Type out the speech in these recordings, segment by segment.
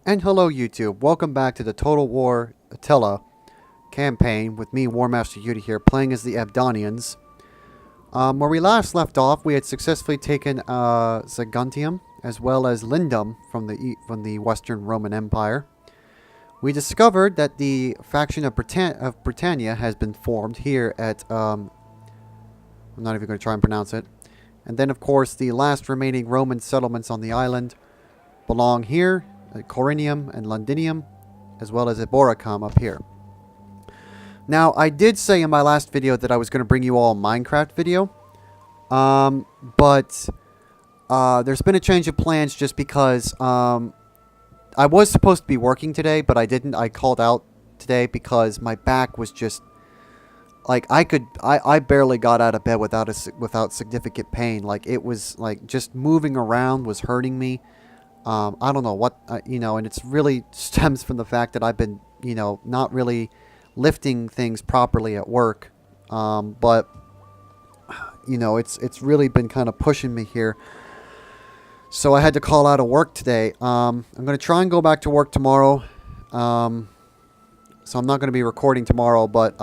And hello YouTube, welcome back to the Total War Attila campaign with me, War Master Yudi here, playing as the Abdonians. Where we last left off, we had successfully taken Saguntium as well as Lindum from the Western Roman Empire. We discovered that the faction of Britannia has been formed here at, I'm not even going to try and pronounce it. And then of course the last remaining Roman settlements on the island belong here. Corinium and Londinium, as well as Eboracum up here. Now, I did say in my last video that I was going to bring you all a Minecraft video, but there's been a change of plans just because I was supposed to be working today, but I didn't. I called out today because my back was just like I barely got out of bed without significant pain. Like it was like just moving around was hurting me. I don't know what, and it's really stems from the fact that I've been, not really lifting things properly at work. But, it's really been kind of pushing me here. So I had to call out of work today. I'm going to try and go back to work tomorrow. So I'm not going to be recording tomorrow, but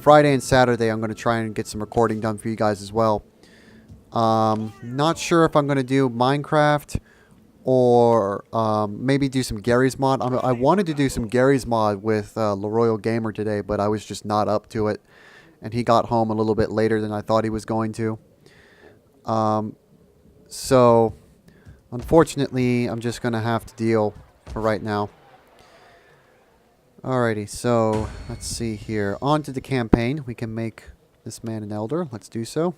Friday and Saturday I'm going to try and get some recording done for you guys as well. Not sure if I'm going to do Minecraft or maybe do some Gary's mod. I wanted to do some Gary's mod with LaRoyal Gamer today, but I was just not up to it. And he got home a little bit later than I thought he was going to. So, unfortunately, I'm just going to have to deal for right now. Alrighty, so let's see here. On to the campaign. We can make this man an elder. Let's do so.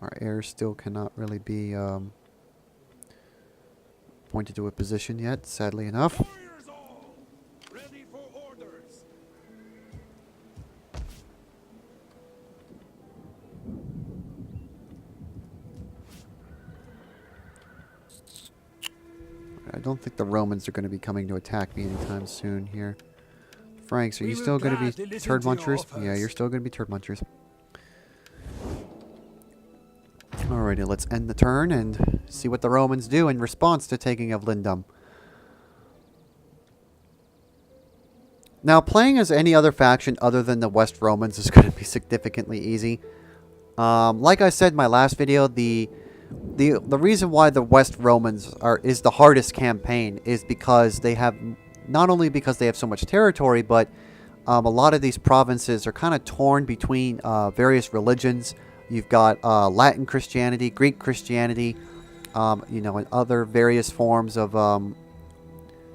Our heir still cannot really be pointed to a position yet, sadly enough. Ready for orders. I don't think the Romans are going to be coming to attack me anytime soon here. Franks, are you still going to be turd munchers? Yeah, you're still going to be turd munchers. Alrighty, let's end the turn and see what the Romans do in response to taking of Lindum. Now, playing as any other faction other than the West Romans is going to be significantly easy. Like I said in my last video, the reason why the West Romans is the hardest campaign is because they have, not only because they have so much territory, but a lot of these provinces are kind of torn between various religions. You've got Latin Christianity, Greek Christianity, and other various forms of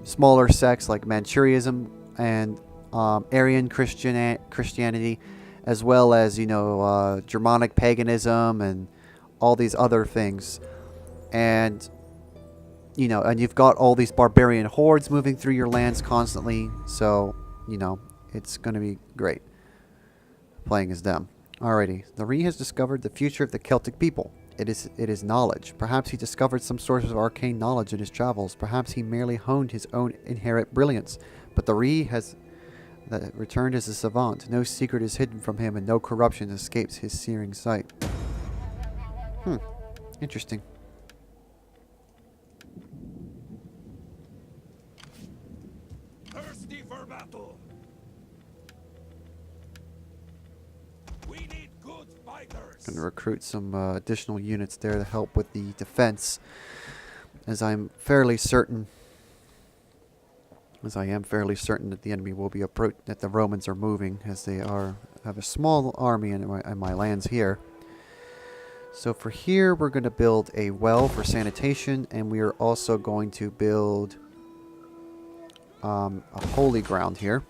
smaller sects like Manchurism and Aryan Christianity, as well as, Germanic paganism and all these other things. And, and you've got all these barbarian hordes moving through your lands constantly. So, it's going to be great playing as them. Alrighty, the Ree has discovered the future of the Celtic people. It is knowledge. Perhaps he discovered some sources of arcane knowledge in his travels. Perhaps he merely honed his own inherent brilliance. But the Ree has returned as a savant. No secret is hidden from him, and no corruption escapes his searing sight. Interesting. Thirsty for battle. We need good fighters. Going to recruit some additional units there to help with the defense, as I am fairly certain that the enemy will be that the Romans are moving, as they have a small army in my lands here. So for here, we're going to build a well for sanitation, and we are also going to build a holy ground here.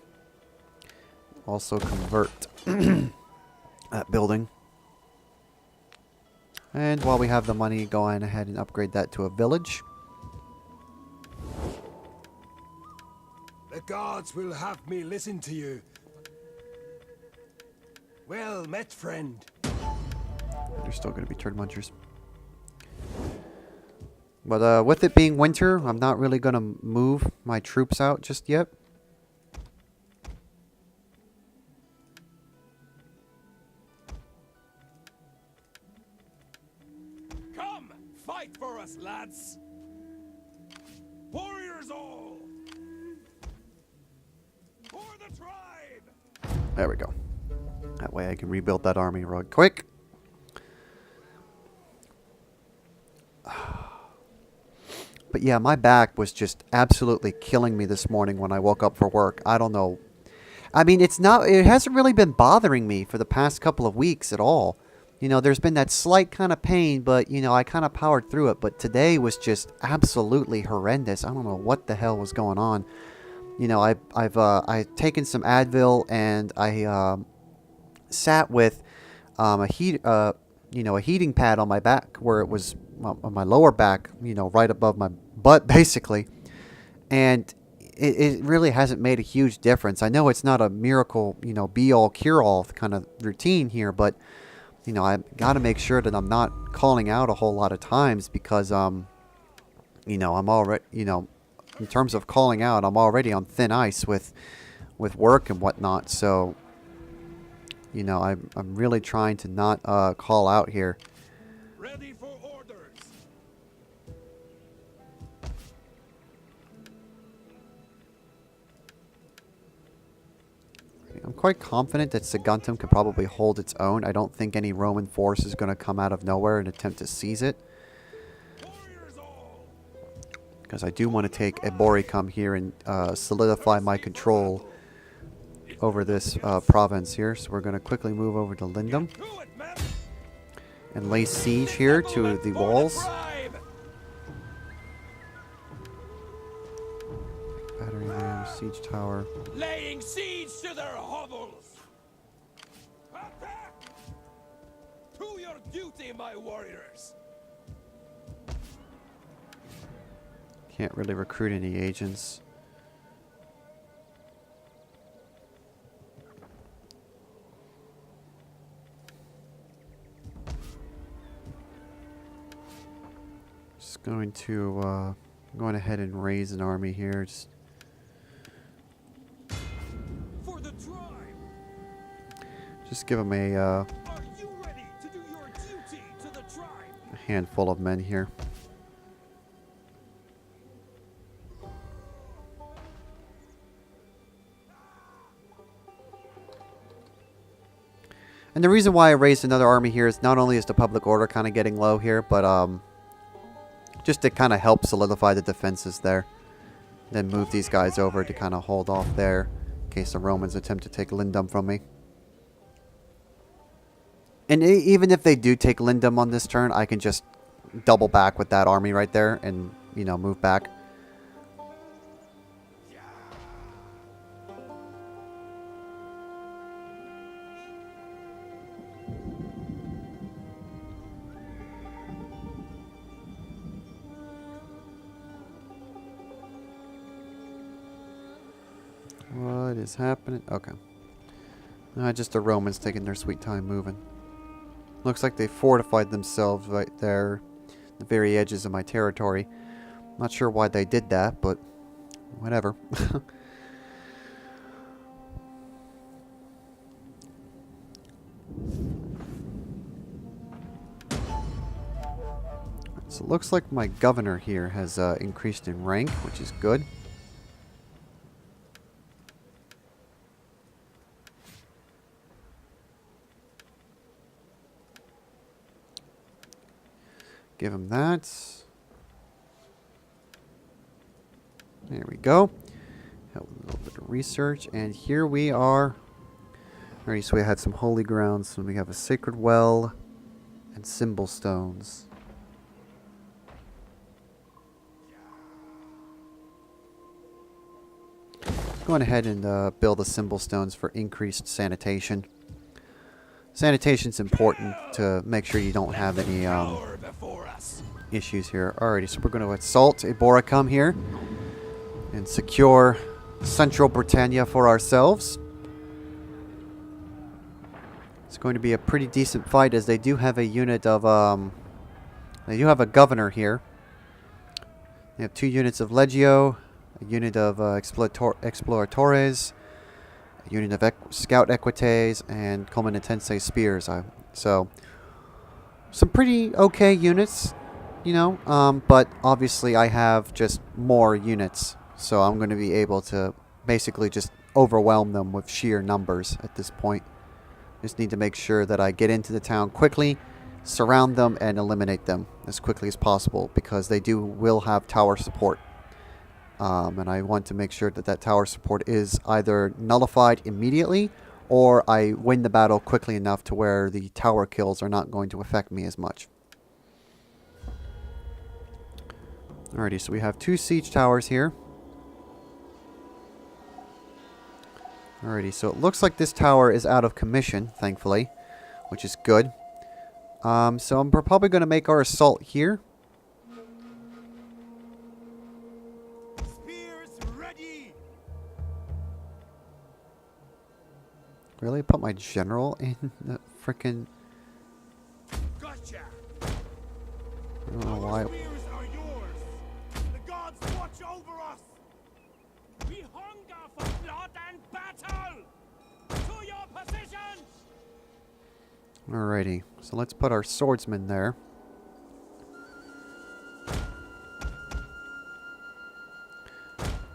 Also convert that building. And while we have the money, go on ahead and upgrade that to a village. The gods will have me listen to you. Well met, friend. They're still going to be turd munchers. But with it being winter, I'm not really going to move my troops out just yet. Come, fight for us, lads. There we go. That way I can rebuild that army real quick. But yeah, my back was just absolutely killing me this morning when I woke up for work. I don't know. I mean, it hasn't really been bothering me for the past couple of weeks at all. You know, there's been that slight kind of pain, but, you know, I kind of powered through it. But today was just absolutely horrendous. I don't know what the hell was going on. You know, I've taken some Advil, and I sat with a heating pad on my back, where it was on my lower back, you know, right above my butt, basically. And it really hasn't made a huge difference. I know it's not a miracle, you know, be-all, cure-all kind of routine here, but, you know, I've got to make sure that I'm not calling out a whole lot of times because, you know, I'm already, you know, in terms of calling out, I'm already on thin ice with work and whatnot. So, you know, I'm really trying to not call out here. Ready for orders. I'm quite confident that Saguntum can probably hold its own. I don't think any Roman force is going to come out of nowhere and attempt to seize it. Because I do want to take Eboricum here and solidify my control over this province here. So we're going to quickly move over to Lindum and lay siege here to the walls. Battery ram, siege tower. Laying siege to their hovels. Attack! To your duty, my warriors. Can't really recruit any agents. Just going to going ahead and raise an army here. Just give them a handful of men here. And the reason why I raised another army here is not only is the public order kind of getting low here, but just to kind of help solidify the defenses there. Then move these guys over to kind of hold off there in case the Romans attempt to take Lindum from me. And even if they do take Lindum on this turn, I can just double back with that army right there and, you know, move back. What is happening? Okay. Just the Romans taking their sweet time moving. Looks like they fortified themselves right there, the very edges of my territory. Not sure why they did that, but whatever. So it looks like my governor here has increased in rank, which is good. Give him that. There we go. Have a little bit of research. And here we are. Alright, so we had some holy grounds. So we have a sacred well and symbol stones. Going ahead and build the symbol stones for increased sanitation. Sanitation's important to make sure you don't have any issues here. Alrighty, so we're going to assault Eboricum here and secure central Britannia for ourselves. It's going to be a pretty decent fight as they do have a unit of they do have a governor here. They have 2 units of Legio, a unit of Exploratores, a unit of Scout Equites, and Comanitense Spears. So, some pretty okay units, you know, but obviously I have just more units, so I'm going to be able to basically just overwhelm them with sheer numbers at this point. Just need to make sure that I get into the town quickly, surround them, and eliminate them as quickly as possible, because they will have tower support. And I want to make sure that that tower support is either nullified immediately, or I win the battle quickly enough to where the tower kills are not going to affect me as much. Alrighty, so we have 2 siege towers here. Alrighty, so it looks like this tower is out of commission, thankfully, which is good. So I'm probably going to make our assault here. Spears ready. Really? Put my general in the frickin'... Gotcha. I don't know why. Spears are yours. The gods watch over us. We hunger for blood and battle. To your positions. Alrighty, so let's put our swordsman there.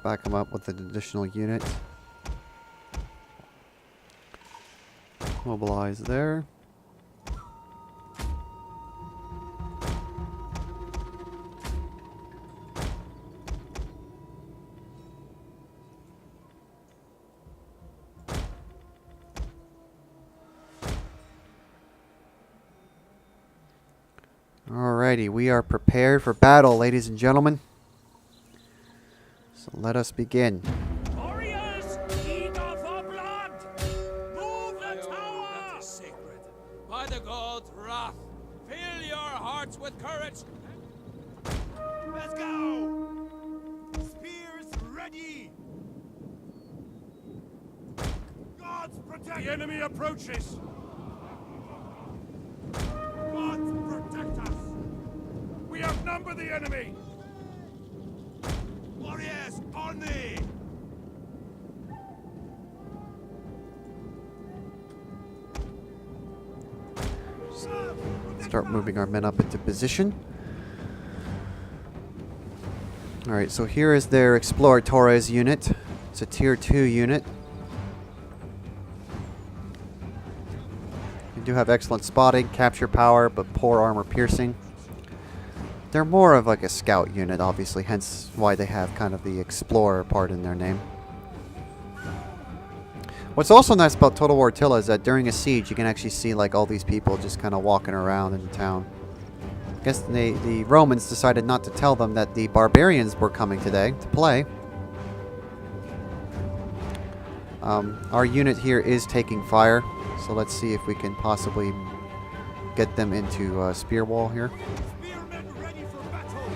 Back him up with an additional unit. Mobilize there. Alrighty, we are prepared for battle, ladies and gentlemen. So let us begin. Warriors, eager for blood. Move the tower. That is sacred. By the gods' wrath, fill your hearts with courage. Let's go. Spears ready. Gods protect. The enemy approaches. Gods protect us. We outnumber the enemy. Warriors, on thee. Start moving our men up into position. Alright, so here is their Exploratores unit. It's a tier 2 unit. They do have excellent spotting, capture power, but poor armor piercing. They're more of like a scout unit, obviously, hence why they have kind of the explorer part in their name. What's also nice about Total War Attila is that during a siege you can actually see like all these people just kind of walking around in the town. I guess the Romans decided not to tell them that the barbarians were coming today to play. Our unit here is taking fire, so let's see if we can possibly get them into spear wall here. Spearmen ready for battle.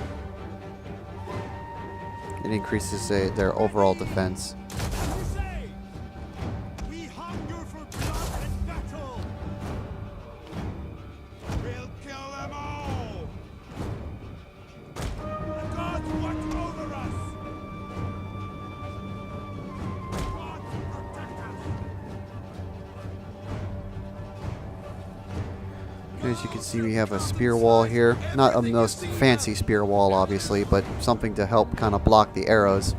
It increases their overall defense. You say, we hunger for blood and battle. We'll kill them all. The gods watch over us. Gods protect us. As you can see, we have a spear wall here. Not a most fancy spear wall, obviously, but something to help kind of block the arrows.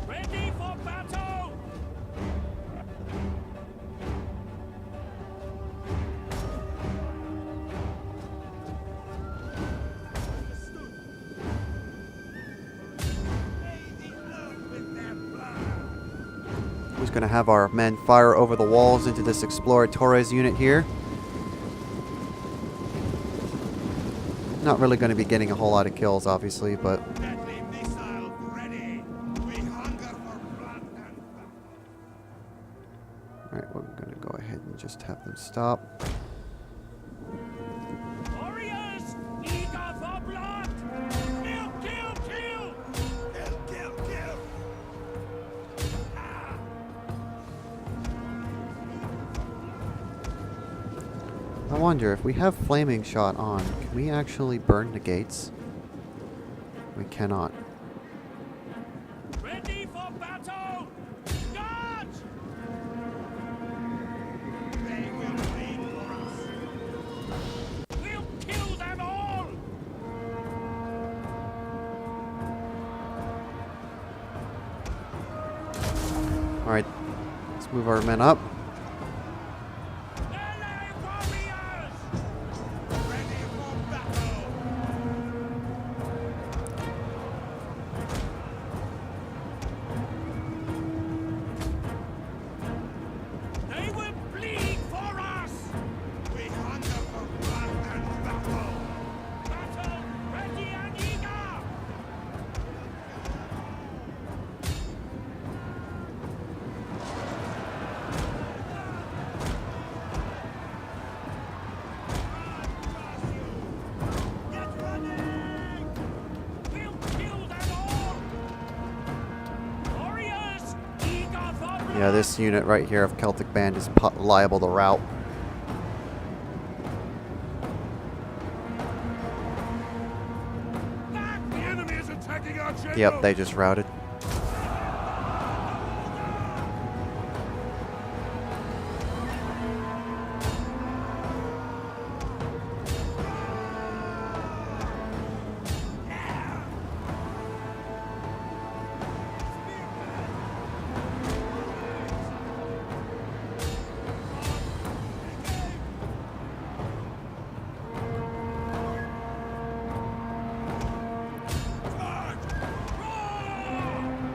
Ready for battle. Who's going to have our men fire over the walls into this Exploratores unit here. Not really going to be getting a whole lot of kills, obviously, but... Deadly missile ready. We hunger for blood and battle. Alright, we're going to go ahead and just have them stop. Warriors, eager for blood. Kill, kill, kill. Kill, kill, kill. Ah. I wonder, if we have flaming shot on, can we actually burn the gates? We cannot. Ready for battle. Guards. They will wait for us. We'll kill them all. Let's move our men up. Melee warriors! Ready for battle! They will bleed for us! We hunger for blood and battle! Battle ready and eager! Get running! We'll kill them all! Warriors, eager for blood! Yeah, this unit right here of Celtic Band is liable to rout. Back! The enemy is attacking our general! Yep, they just routed.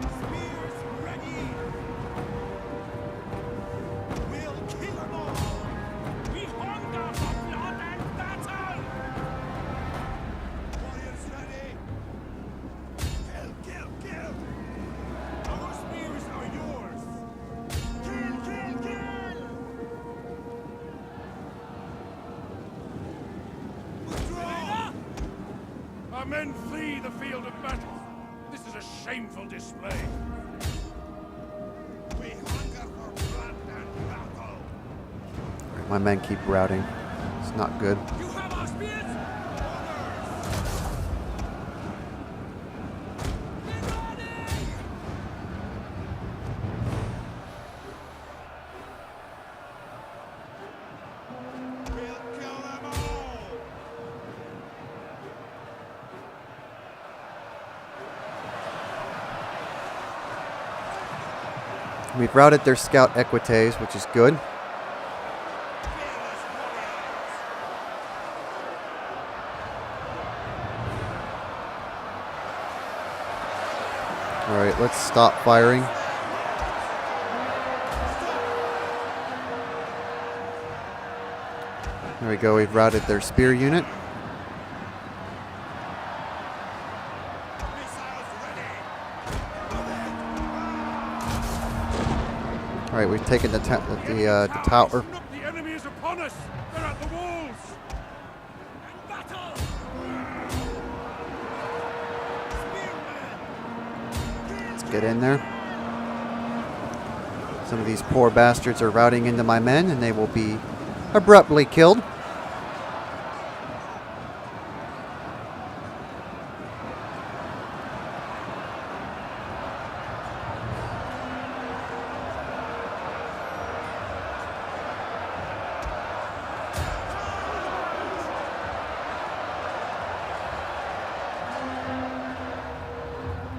Spears ready! We'll kill them all! We hunger for blood and battle! Warriors ready! Kill, kill, kill! Our spears are yours! Kill, kill, kill! Withdraw! Our men flee the field of battle! This is a shameful display! We hunger for blood and battle! My men keep routing. It's not good. You have our spears? Get ready! We'll kill them all! We've routed their scout equites, which is good. Fearless warriors! Alright, let's stop firing. There we go, we've routed their spear unit. Missiles ready! Alright, we've taken the tower. Look, the enemy is upon us! They're at the walls! And battle! Spearmen! Let's get in there. Some of these poor bastards are routing into my men, and they will be abruptly killed.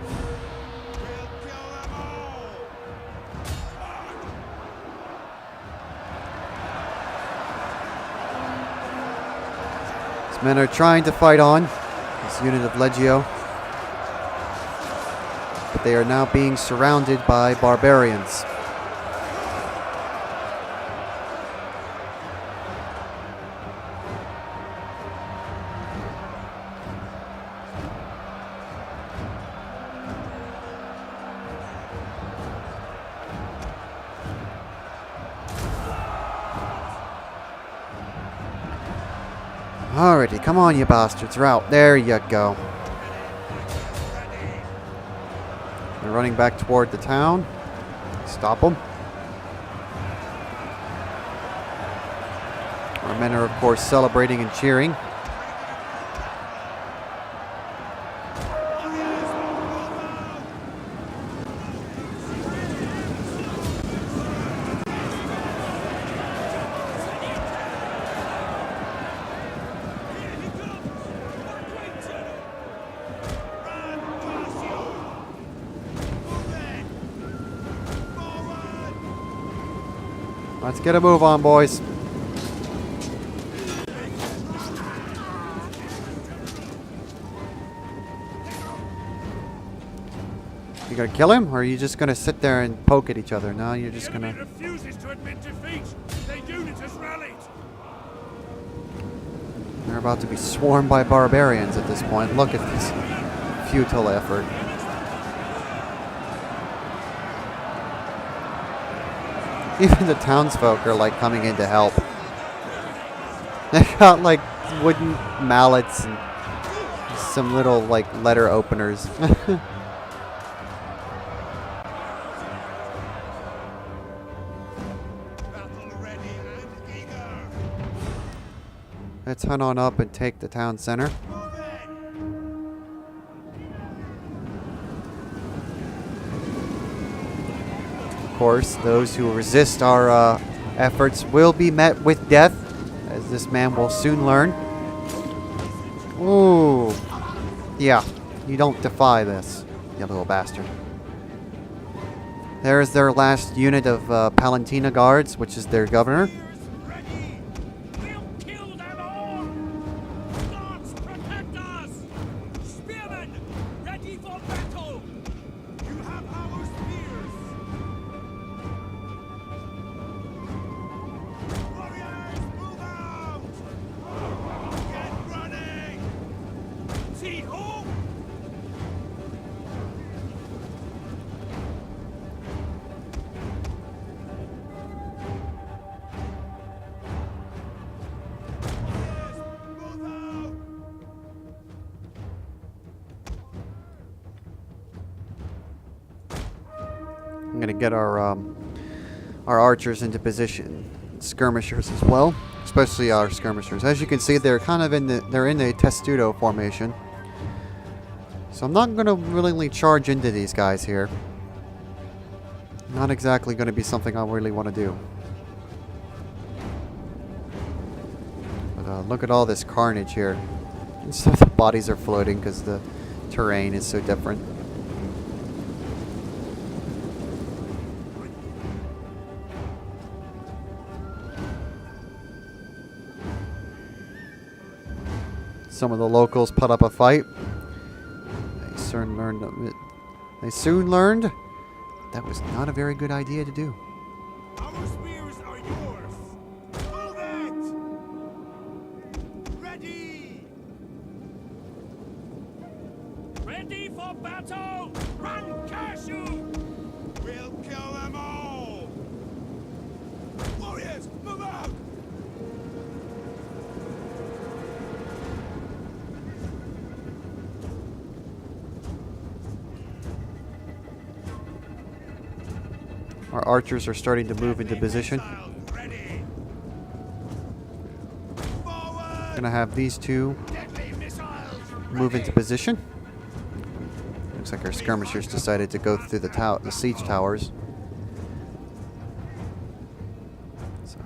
We'll kill them all! These men are trying to fight on. This unit of Legio. But they are now being surrounded by barbarians. Alrighty, come on, you bastards. Rout. There you go. They're running back toward the town. Stop them. Our men are, of course, celebrating and cheering. Let's get a move on, boys. You gonna kill him, or are you just gonna sit there and poke at each other? No, you're just The enemy gonna... refuses to admit defeat. Their unit has rallied. They're about to be swarmed by barbarians at this point. Look at this futile effort. Even the townsfolk are like coming in to help. They got like wooden mallets and some little like letter openers. Let's hunt on up and take the town center. Of course, those who resist our efforts will be met with death, as this man will soon learn. Ooh. Yeah, you don't defy this, you little bastard. There's their last unit of Palantina guards, which is their governor. Ready. We'll kill them all. Gods protect us. Spearmen, ready for battle. You have our spears. Warriors, move out. Get running. See who? I'm gonna get our archers into position, skirmishers as well, especially our skirmishers. As you can see, they're kind of in the testudo formation. So I'm not gonna willingly charge into these guys here. Not exactly gonna be something I really want to do. But look at all this carnage here. And some of the bodies are floating because the terrain is so different. Some of the locals put up a fight. They soon learned that was not a very good idea to do. Our spears are yours. Move it. Ready. Ready for battle. Run, curse you. We'll kill them all. Warriors, move out. Our archers are starting to move into position. Ready. Gonna have these two move into position. Looks like our skirmishers decided to go through the siege towers. So,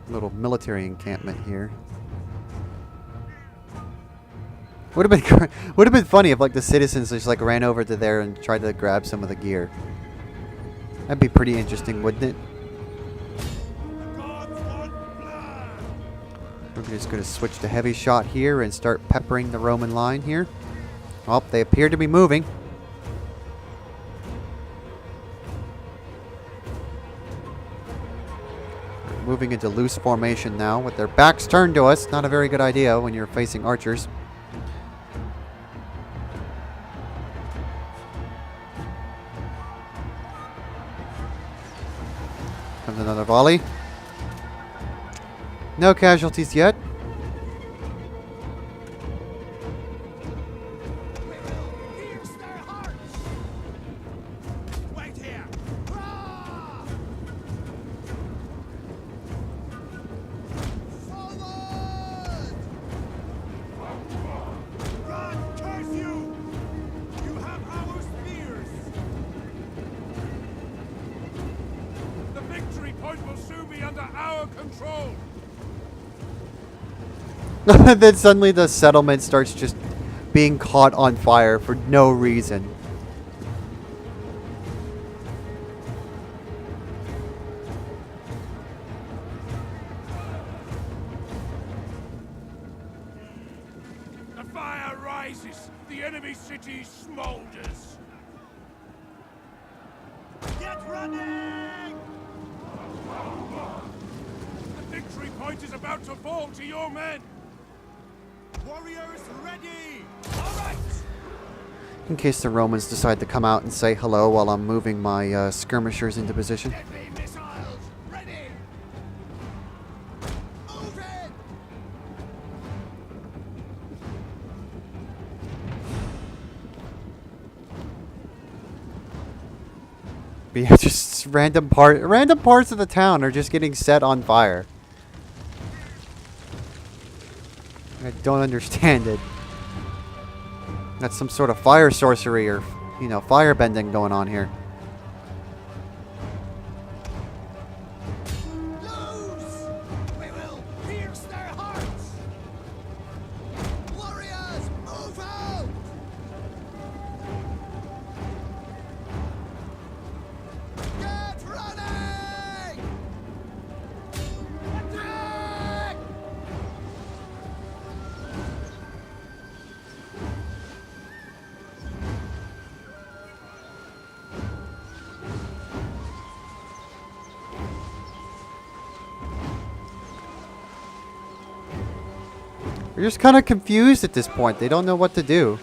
little military encampment here. Would have been funny if like the citizens just like ran over to there and tried to grab some of the gear. That'd be pretty interesting, wouldn't it? We're just going to switch to heavy shot here and start peppering the Roman line here. Oh, they appear to be moving. They're moving into loose formation now with their backs turned to us. Not a very good idea when you're facing archers. Comes another volley. No casualties yet. Pierce their hearts. Wait here. Forward! Run, curse you! You have our spears. The victory point will soon be under our control. Then suddenly the settlement starts just being caught on fire for no reason. rises, the enemy city smolders. Get running! The victory point is about to fall to your men. Warriors ready! All right! In case the Romans decide to come out and say hello while I'm moving my skirmishers into position. Deadly missiles ready! Move in! But yeah, just random parts of the town are just getting set on fire. I don't understand it. That's some sort of fire sorcery or, you know, fire bending going on here. Loose! We will pierce their hearts! Warriors, move out! Get running! Attack! They're just kind of confused at this point. They don't know what to do.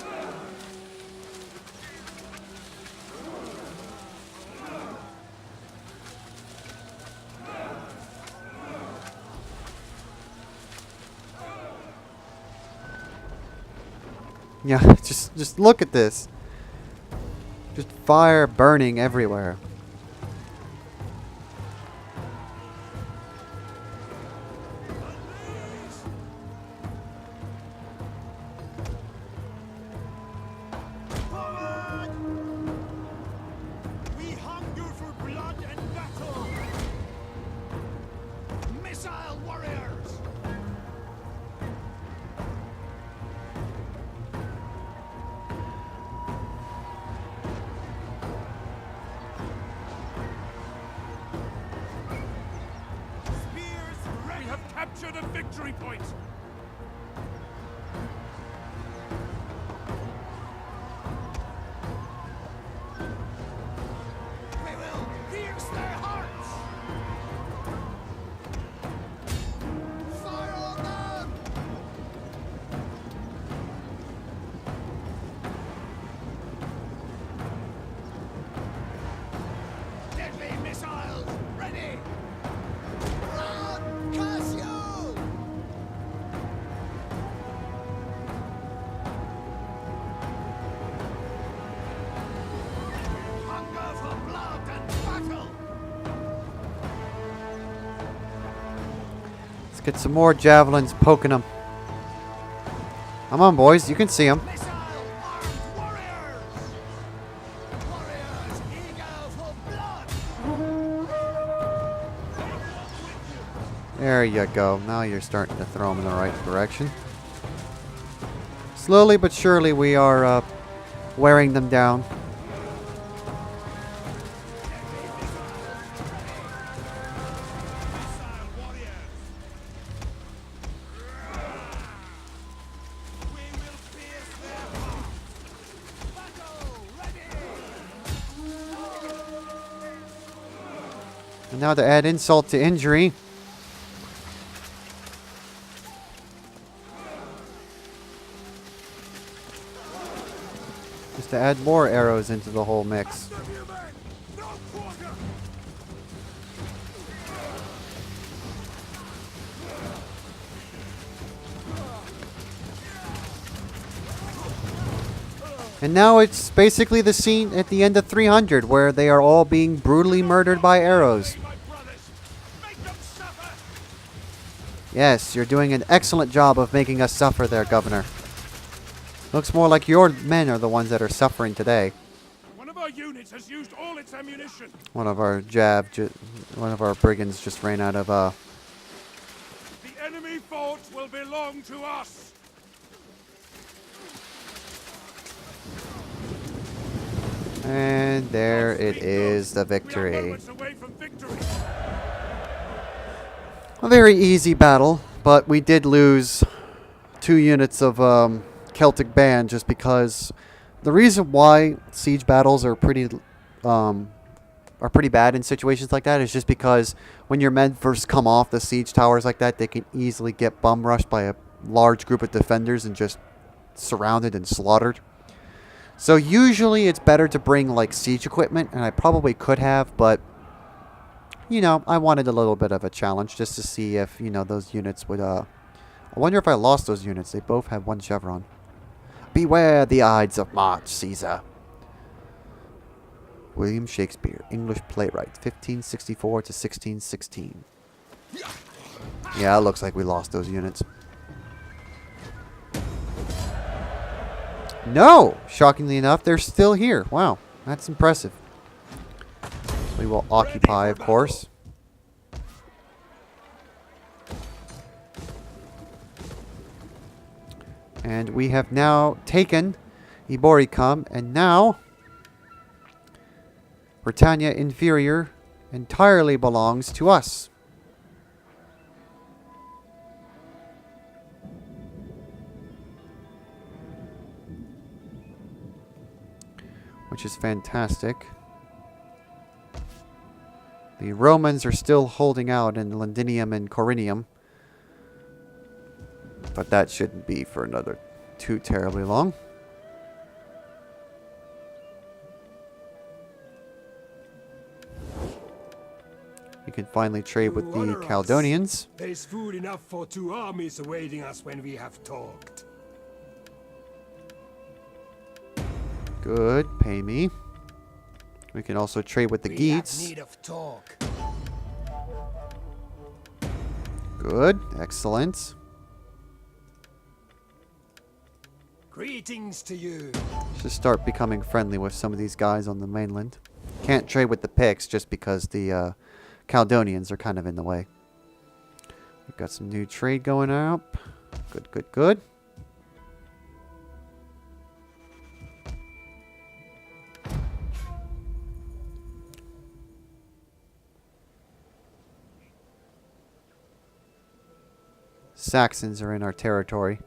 Yeah, just look at this. Just fire burning everywhere. Forward! We hunger for blood and battle! Missile warriors! Spears ready! We have captured a victory point! We will pierce their hearts! Fire on them! Deadly missiles ready! Run, Cassio! Hunger for blood and battle! Let's get some more javelins poking them. Come on, boys. You can see them. Missile-armed warriors! Warriors eager for blood! There you go. Now you're starting to throw them in the right direction. Slowly but surely we are wearing them down. Missile warriors! We will pierce their hearts! Battle ready! And now to add insult to injury. Just to add more arrows into the whole mix. No quarter! And now it's basically the scene at the end of 300 where they are all being brutally murdered by arrows. My brothers, make them suffer! Yes, you're doing an excellent job of making us suffer there, Governor. Looks more like your men are the ones that are suffering today. One of our units has used all its ammunition. One of our brigands just ran out of The enemy fort will belong to us. And there it is, the We are victory. moments away from victory. A very easy battle, but we did lose 2 units of Celtic band just because the reason why siege battles are pretty bad in situations like that is just because when your men first come off the siege towers like that, they can easily get bum rushed by a large group of defenders and just surrounded and slaughtered. So usually it's better to bring like siege equipment, and I probably could have, but you know, I wanted a little bit of a challenge just to see if, you know, those units would I wonder if I lost those units. They both had one chevron. Beware the Ides of March, Caesar. William Shakespeare, English playwright, 1564 to 1616. Yeah, it looks like we lost those units. No! Shockingly enough, they're still here. Wow, that's impressive. We will occupy, of course. And we have now taken Eboricum, and now Britannia Inferior entirely belongs to us. Which is fantastic. The Romans are still holding out in Londinium and Corinium. But that shouldn't be for another too terribly long. We can finally trade with the Caledonians. There's food enough for 2 armies awaiting us when we have talked. Good, pay me. We can also trade with the Geats. Need of talk. Good, excellent. Greetings to you. Should start becoming friendly with some of these guys on the mainland. Can't trade with the Picts just because the Caledonians are kind of in the way. We've got some new trade going up. Good, good, good. Saxons are in our territory.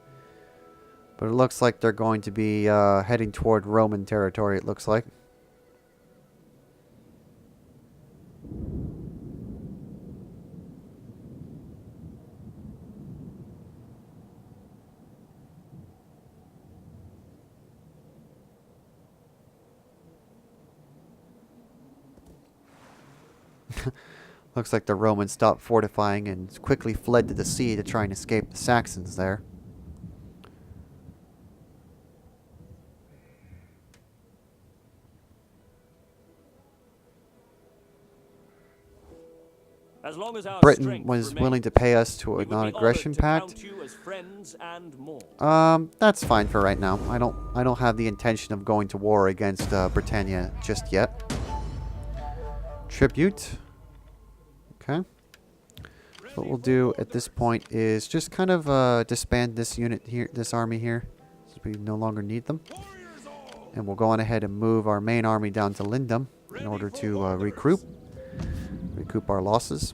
But it looks like they're going to be heading toward Roman territory, it looks like. Looks like the Romans stopped fortifying and quickly fled to the sea to try and escape the Saxons there. As long as our Britain strength was remains, willing to pay us to a we would be non-aggression honored to pact. count you as friends and more. That's fine for right now. I don't have the intention of going to war against Britannia just yet. Tribute. Okay. What we'll do at this point is just kind of disband this unit here, this army here, so we no longer need them. And we'll go on ahead and move our main army down to Lindum in order to recoup our losses.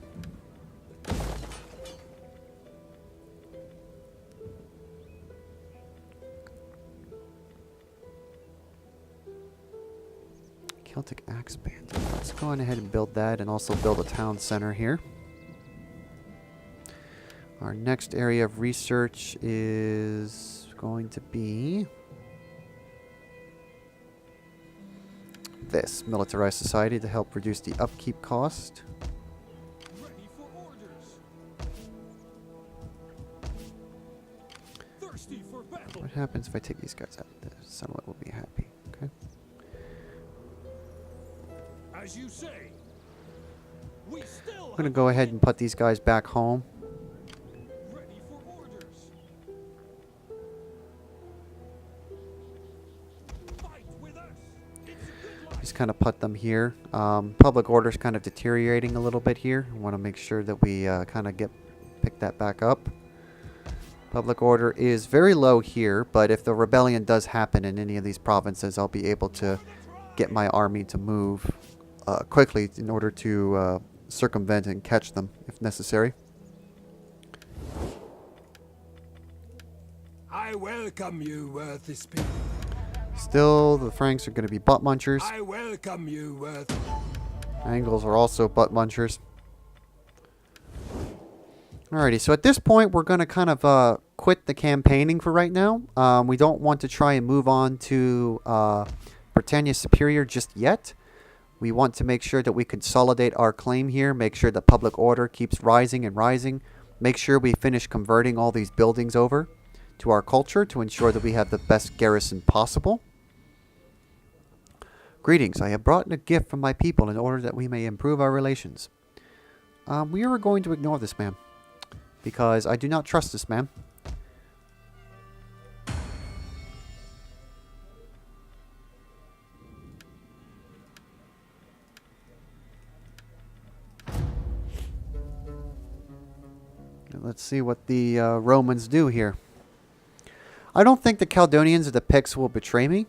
Celtic Axe Band. Let's go on ahead and build that and also build a town center here. Our next area of research is going to be this militarized society to help reduce the upkeep cost. Ready for orders. Thirsty for battle. What happens if I take these guys out? The sunlight will be happy. Okay. As you say. We still I'm gonna go ahead and put these guys back home. ready for orders. Fight with us. It's a good life. Just kind of put them here. Public order's kind of deteriorating a little bit here. I want to make sure that we kind of pick that back up. Public order is very low here, but if the rebellion does happen in any of these provinces, I'll be able to get my army to move quickly in order to circumvent and catch them if necessary. I I welcome you, worthy people. Still, the Franks are going to be butt munchers. I welcome you, worthy. Angles are also butt munchers. Alrighty, so at this point, we're going to kind of quit the campaigning for right now. We don't want to try and move on to Britannia Superior just yet. We want to make sure that we consolidate our claim here, make sure that public order keeps rising and rising, make sure we finish converting all these buildings over to our culture to ensure that we have the best garrison possible. Greetings, I have brought a gift from my people in order that we may improve our relations. We are going to ignore this man, because I do not trust this man. Let's see what the Romans do here. I don't think the Caledonians or the Picts will betray me.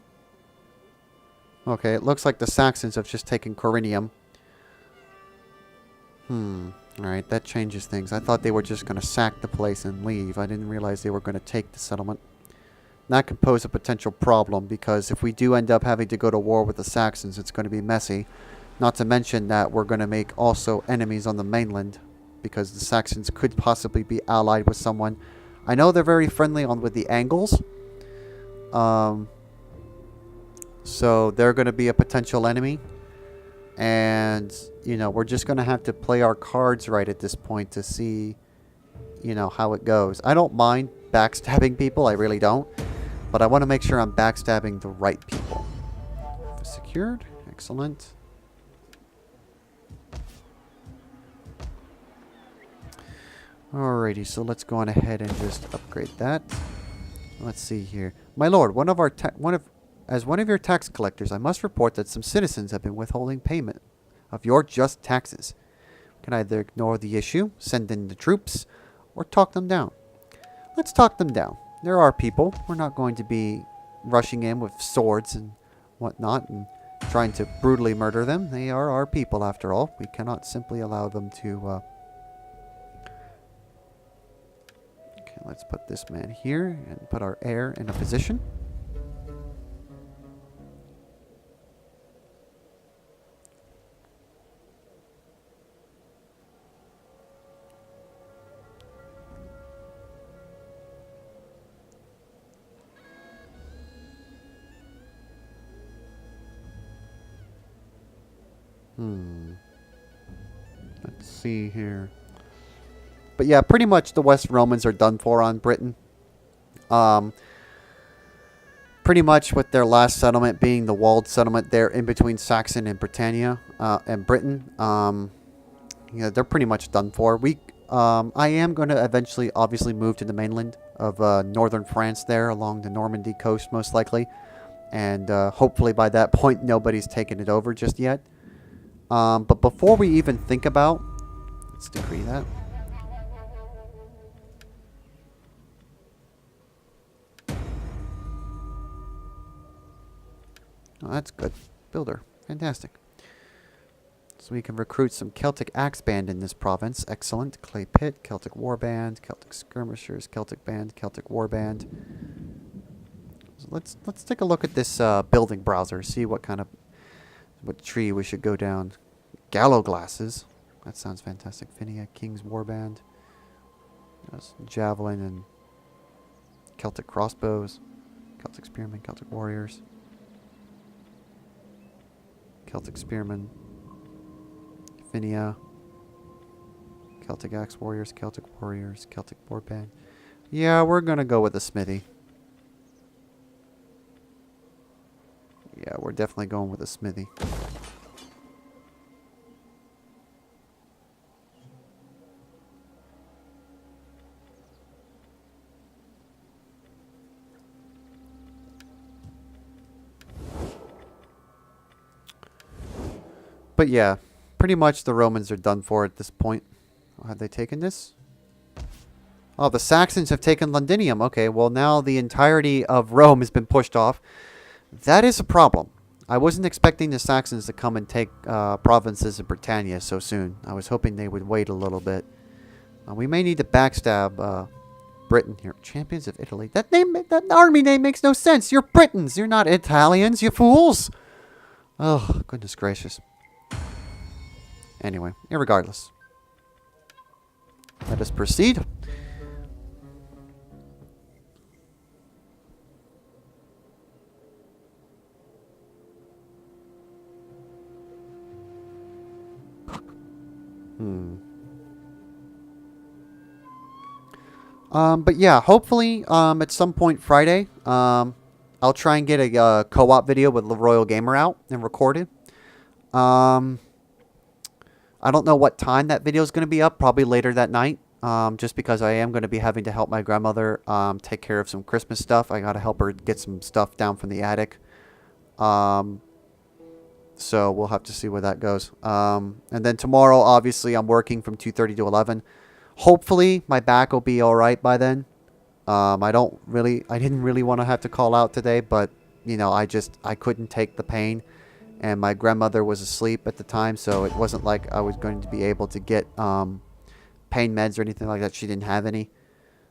Okay, it looks like the Saxons have just taken Corinium. Alright, that changes things. I thought they were just going to sack the place and leave. I didn't realize they were going to take the settlement. That could pose a potential problem, because if we do end up having to go to war with the Saxons, it's going to be messy. Not to mention that we're going to make also enemies on the mainland, because the Saxons could possibly be allied with someone. I know they're very friendly with the Angles. So they're going to be a potential enemy. And, you know, we're just going to have to play our cards right at this point to see, you know, how it goes. I don't mind backstabbing people. I really don't. But I want to make sure I'm backstabbing the right people. Secured. Excellent. Alrighty, so let's go on ahead and just upgrade that. Let's see here. My lord, as one of your tax collectors, I must report that some citizens have been withholding payment of your just taxes. We can either ignore the issue, send in the troops, or talk them down. Let's talk them down. There are people. We're not going to be rushing in with swords and whatnot and trying to brutally murder them. They are our people, after all. We cannot simply allow them to... Okay, let's put this man here and put our heir in a position. Let's see here. But yeah, pretty much the West Romans are done for on Britain. Pretty much with their last settlement being the walled settlement there in between Saxon and Britannia and Britain. Yeah, they're pretty much done for. I am going to eventually obviously move to the mainland of northern France there along the Normandy coast most likely. And hopefully by that point nobody's taken it over just yet. But before we even think about... Let's decree that. Oh, that's good. Builder. Fantastic. So we can recruit some Celtic Axe Band in this province. Excellent. Clay Pit, Celtic Warband, Celtic Skirmishers, Celtic Band, Celtic Warband. So let's take a look at this building browser. See what tree we should go down. Gallow Glasses. That sounds fantastic. Finia, King's Warband. Yes, Javelin and Celtic Crossbows. Celtic Spearmen, Celtic Warriors. Celtic Spearmen. Finia. Celtic Axe Warriors, Celtic Warriors, Celtic Warband. Yeah, we're going to go with a smithy. Yeah, we're definitely going with a smithy. But yeah, pretty much the Romans are done for at this point. Oh, have they taken this? Oh, the Saxons have taken Londinium. Okay, well now the entirety of Rome has been pushed off. That is a problem. I wasn't expecting the Saxons to come and take provinces of Britannia so soon. I was hoping they would wait a little bit. We may need to backstab Britain here. Champions of Italy. That name, that army name makes no sense. You're Britons. You're not Italians, you fools. Oh, goodness gracious. Anyway, irregardless. Let us proceed. But yeah, hopefully, at some point Friday, I'll try and get a co-op video with the Royal Gamer out and recorded. I don't know what time that video is going to be up. Probably later that night. Just because I am going to be having to help my grandmother take care of some Christmas stuff. I got to help her get some stuff down from the attic. So we'll have to see where that goes. And then tomorrow, obviously, I'm working from 2:30 to 11. Hopefully, my back will be all right by then. I didn't really want to have to call out today, but you know, I couldn't take the pain, and my grandmother was asleep at the time, so it wasn't like I was going to be able to get pain meds or anything like that. She didn't have any.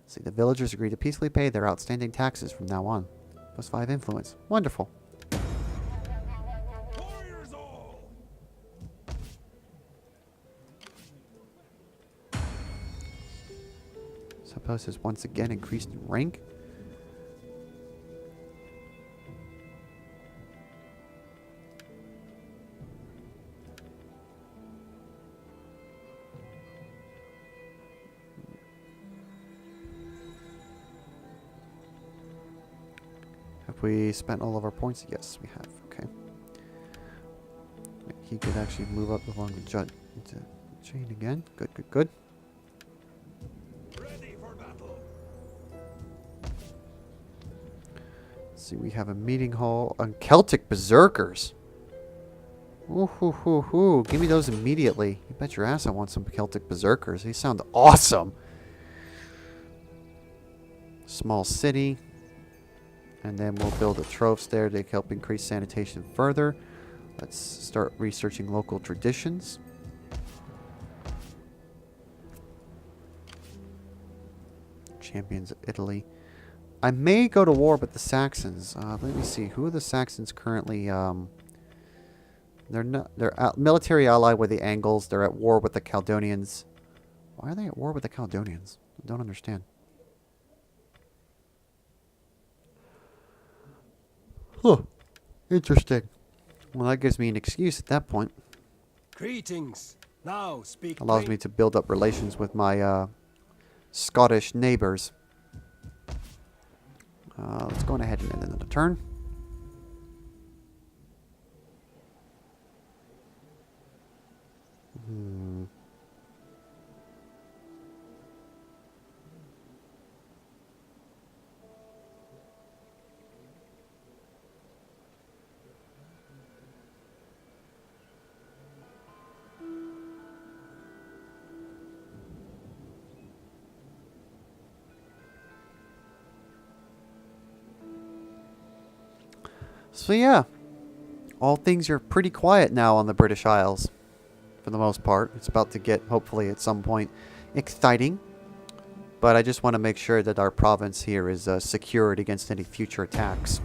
See, the villagers agreed to peacefully pay their outstanding taxes from now on. +5 influence. Wonderful. Warriors all! Suppose has once again increased in rank. Have we spent all of our points? Yes, we have. Okay. He could actually move up along the chain again. Good, good, good. Ready for battle. Let's see, we have a meeting hall on Celtic Berserkers. Ooh, hoo, hoo, hoo. Give me those immediately. You bet your ass I want some Celtic Berserkers. They sound awesome. Small city. And then we'll build a trophs there to help increase sanitation further. Let's start researching local traditions. Champions of Italy. I may go to war with the Saxons. Let me see. Who are the Saxons currently? They're military ally with the Angles. They're at war with the Caledonians. Why are they at war with the Caledonians? I don't understand. Huh. Interesting. Well, that gives me an excuse at that point. Greetings. Now speak. Allows me to build up relations with my Scottish neighbors. Let's go ahead and end the turn. So yeah, all things are pretty quiet now on the British Isles, for the most part. It's about to get, hopefully at some point, exciting. But I just want to make sure that our province here is secured against any future attacks.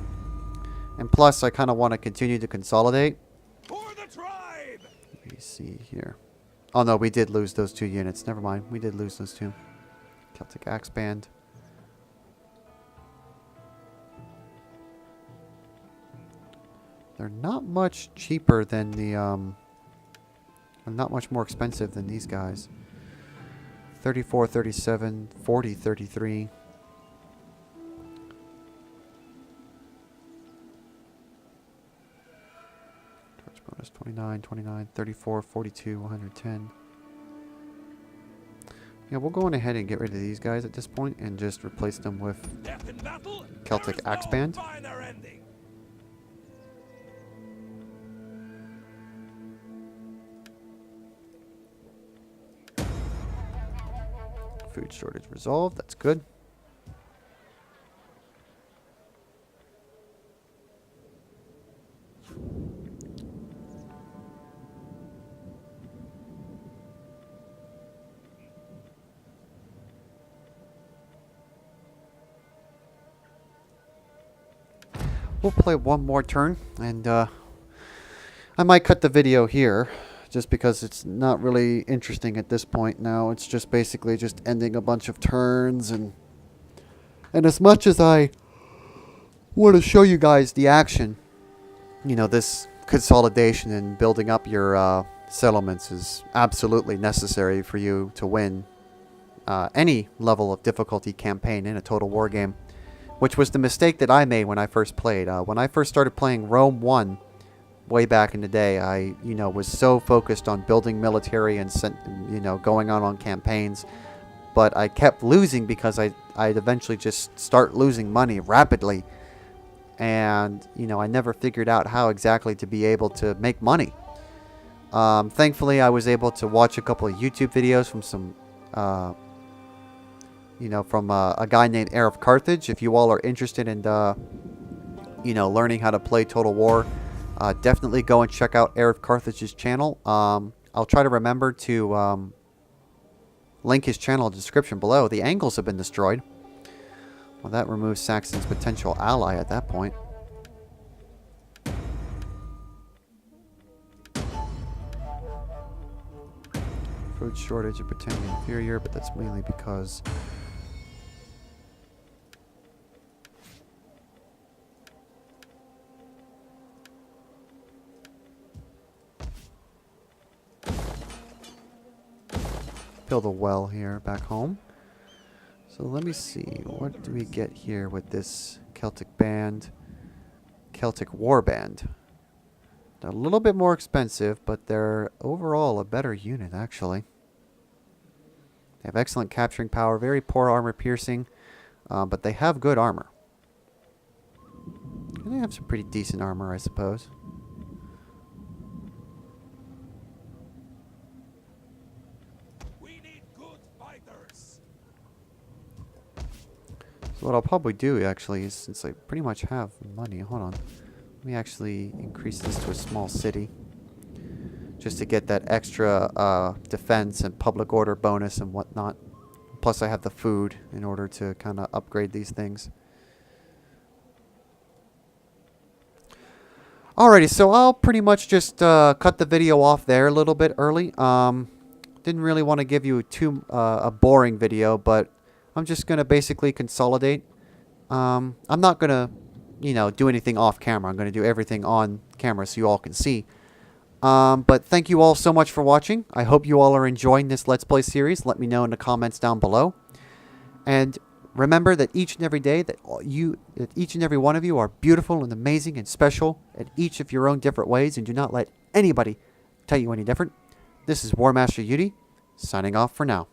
And plus, I kind of want to continue to consolidate. For the tribe! Let me see here. Oh no, we did lose those 2 units. Never mind, we did lose those 2. Celtic Axe Band. They're not much cheaper than the, not much more expensive than these guys. 34, 37, 40, 33. Torch bonus 29, 29, 34, 42, 110. Yeah, we'll go on ahead and get rid of these guys at this point and just replace them with Death in battle? Celtic There is Axe no Band. finer ending. Food shortage resolved. That's good. we'll play one more turn, and I might cut the video here, just because it's not really interesting at this point now. It's just basically just ending a bunch of turns, and as much as I want to show you guys the action, you know, this consolidation and building up your settlements is absolutely necessary for you to win any level of difficulty campaign in a Total War game, which was the mistake that I made when I first played. When I first started playing Rome 1 way back in the day, I was so focused on building military and going on campaigns, but I kept losing because I'd eventually just start losing money rapidly, and I never figured out how exactly to be able to make money. Thankfully, I was able to watch a couple of YouTube videos from some from a guy named Heir of Carthage. If you all are interested in learning how to play Total War, definitely go and check out Heir of Carthage's channel. I'll try to remember to link his channel in the description below. The Angles have been destroyed. Well, that removes Saxon's potential ally at that point. Food shortage of pretending inferior, but that's mainly because build a well here back home. So let me see, what do we get here with this Celtic band? Celtic war band. They're a little bit more expensive, but they're overall a better unit, actually. They have excellent capturing power, very poor armor piercing, but they have good armor. And they have some pretty decent armor, I suppose. So what I'll probably do, actually, is since I pretty much have money, hold on. Let me actually increase this to a small city, just to get that extra defense and public order bonus and whatnot. Plus I have the food in order to kind of upgrade these things. Alrighty, so I'll pretty much just cut the video off there a little bit early. Didn't really want to give you a boring video, but I'm just going to basically consolidate. I'm not going to do anything off camera. I'm going to do everything on camera so you all can see. But thank you all so much for watching. I hope you all are enjoying this Let's Play series. Let me know in the comments down below. And remember that each and every day that each and every one of you are beautiful and amazing and special in each of your own different ways, and do not let anybody tell you any different. This is War Master Yudi, signing off for now.